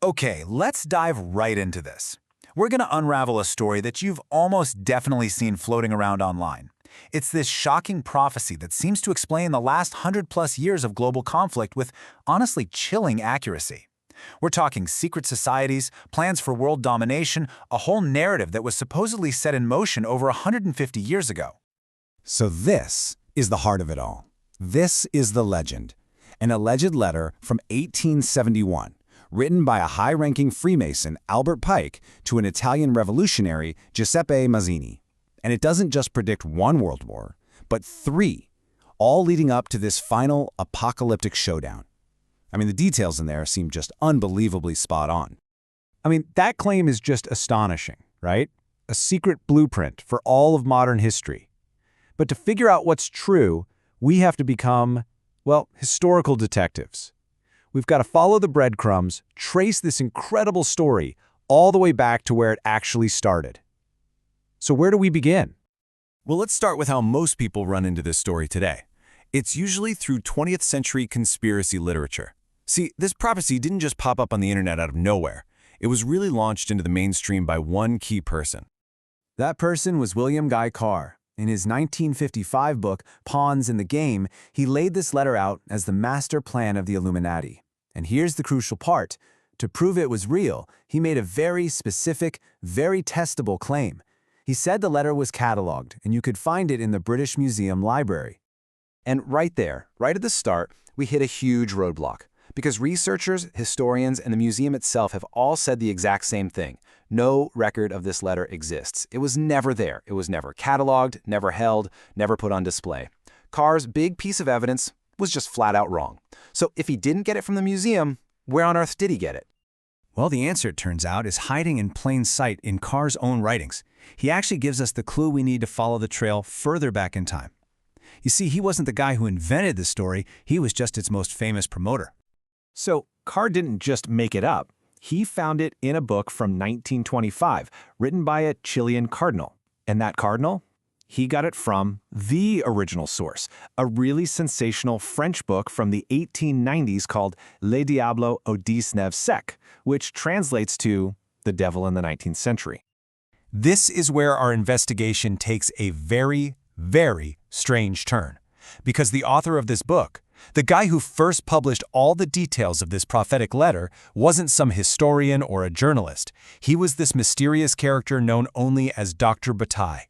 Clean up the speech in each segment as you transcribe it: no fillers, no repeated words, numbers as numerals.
Okay, let's dive right into this. We're going to unravel a story that you've almost definitely seen floating around online. It's this shocking prophecy that seems to explain the last 100+ years of global conflict with honestly chilling accuracy. We're talking secret societies, plans for world domination, a whole narrative that was supposedly set in motion over 150 years ago. So this is the heart of it all. This is the legend. An alleged letter from 1871, written by a high-ranking Freemason, Albert Pike, to an Italian revolutionary, Giuseppe Mazzini. And it doesn't just predict one world war, but three, all leading up to this final apocalyptic showdown. I mean, the details in there seem just unbelievably spot on. I mean, that claim is just astonishing, right? A secret blueprint for all of modern history. But to figure out what's true, we have to become, well, historical detectives. We've got to follow the breadcrumbs, trace this incredible story all the way back to where it actually started. So where do we begin? Well, let's start with how most people run into this story today. It's usually through 20th century conspiracy literature. See, this prophecy didn't just pop up on the internet out of nowhere. It was really launched into the mainstream by one key person. That person was William Guy Carr. In his 1955 book, Pawns in the Game, he laid this letter out as the master plan of the Illuminati. And here's the crucial part. To prove it was real, he made a very specific, very testable claim. He said the letter was catalogued, and you could find it in the British Museum library. And right there, right at the start, we hit a huge roadblock. Because researchers, historians, and the museum itself have all said the exact same thing. No record of this letter exists. It was never there. It was never catalogued, never held, never put on display. Carr's big piece of evidence was just flat out wrong. So if he didn't get it from the museum, where on earth did he get it? Well, the answer, it turns out, is hiding in plain sight in Carr's own writings. He actually gives us the clue we need to follow the trail further back in time. You see, he wasn't the guy who invented the story, he was just its most famous promoter. So Carr didn't just make it up. He found it in a book from 1925, written by a Chilean cardinal. And that cardinal? He got it from the original source, a really sensational French book from the 1890s called Le Diable au 19e siècle, which translates to The Devil in the 19th Century. This is where our investigation takes a very, very strange turn. Because the author of this book, the guy who first published all the details of this prophetic letter, wasn't some historian or a journalist. He was this mysterious character known only as Dr. Bataille.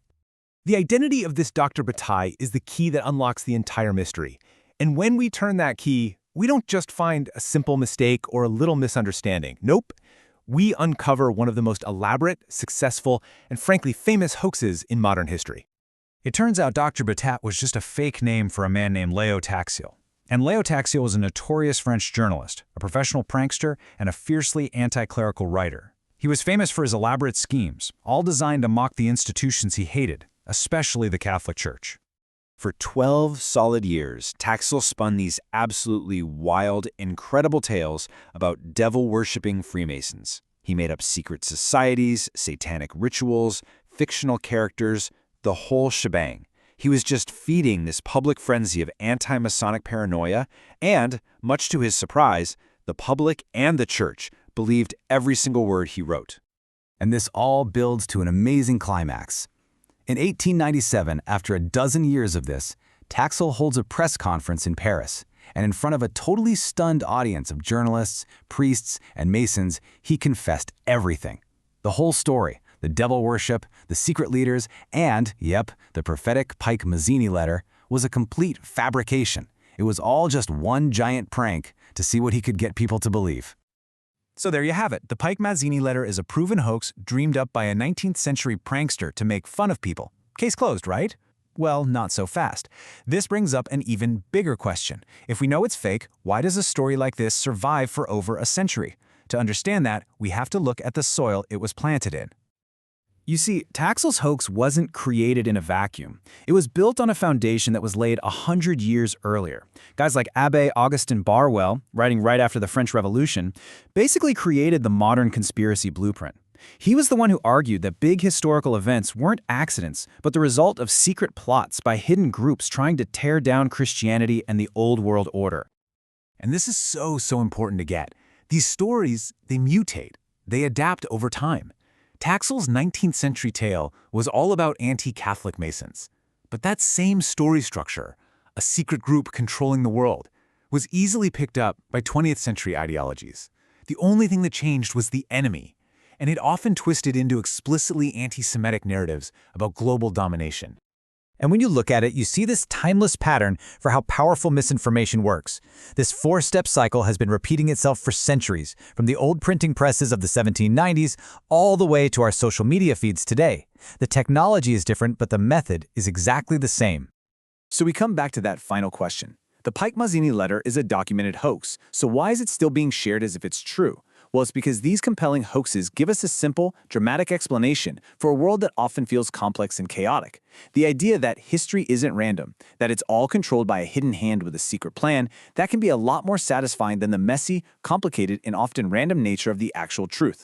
The identity of this Dr. Bataille is the key that unlocks the entire mystery. And when we turn that key, we don't just find a simple mistake or a little misunderstanding. Nope. We uncover one of the most elaborate, successful, and frankly famous hoaxes in modern history. It turns out Dr. Bataille was just a fake name for a man named Léo Taxiel. And Léo Taxiel was a notorious French journalist, a professional prankster, and a fiercely anti-clerical writer. He was famous for his elaborate schemes, all designed to mock the institutions he hated, especially the Catholic Church. For 12 solid years, Taxiel spun these absolutely wild, incredible tales about devil-worshipping Freemasons. He made up secret societies, satanic rituals, fictional characters, the whole shebang. He was just feeding this public frenzy of anti-Masonic paranoia, and, much to his surprise, the public and the church believed every single word he wrote. And this all builds to an amazing climax. In 1897, after a dozen years of this, Taxiel holds a press conference in Paris, and in front of a totally stunned audience of journalists, priests, and Masons, he confessed everything. The whole story, the devil worship, the secret leaders, and, yep, the prophetic Pike Mazzini letter, was a complete fabrication. It was all just one giant prank to see what he could get people to believe. So there you have it. The Pike Mazzini letter is a proven hoax dreamed up by a 19th century prankster to make fun of people. Case closed, right? Well, not so fast. This brings up an even bigger question. If we know it's fake, why does a story like this survive for over a century? To understand that, we have to look at the soil it was planted in. You see, Taxiel's hoax wasn't created in a vacuum. It was built on a foundation that was laid 100 years earlier. Guys like Abbé Augustin Barwell, writing right after the French Revolution, basically created the modern conspiracy blueprint. He was the one who argued that big historical events weren't accidents, but the result of secret plots by hidden groups trying to tear down Christianity and the old world order. And this is so important to get. These stories, they mutate, they adapt over time. Taxil's 19th century tale was all about anti-Catholic Masons. But that same story structure, a secret group controlling the world, was easily picked up by 20th century ideologies. The only thing that changed was the enemy, and it often twisted into explicitly anti-Semitic narratives about global domination. And when you look at it, you see this timeless pattern for how powerful misinformation works. This four-step cycle has been repeating itself for centuries, from the old printing presses of the 1790s all the way to our social media feeds today. The technology is different, but the method is exactly the same. So we come back to that final question. The Pike-Mazzini letter is a documented hoax, so why is it still being shared as if it's true? Well, it's because these compelling hoaxes give us a simple, dramatic explanation for a world that often feels complex and chaotic. The idea that history isn't random, that it's all controlled by a hidden hand with a secret plan, that can be a lot more satisfying than the messy, complicated, and often random nature of the actual truth.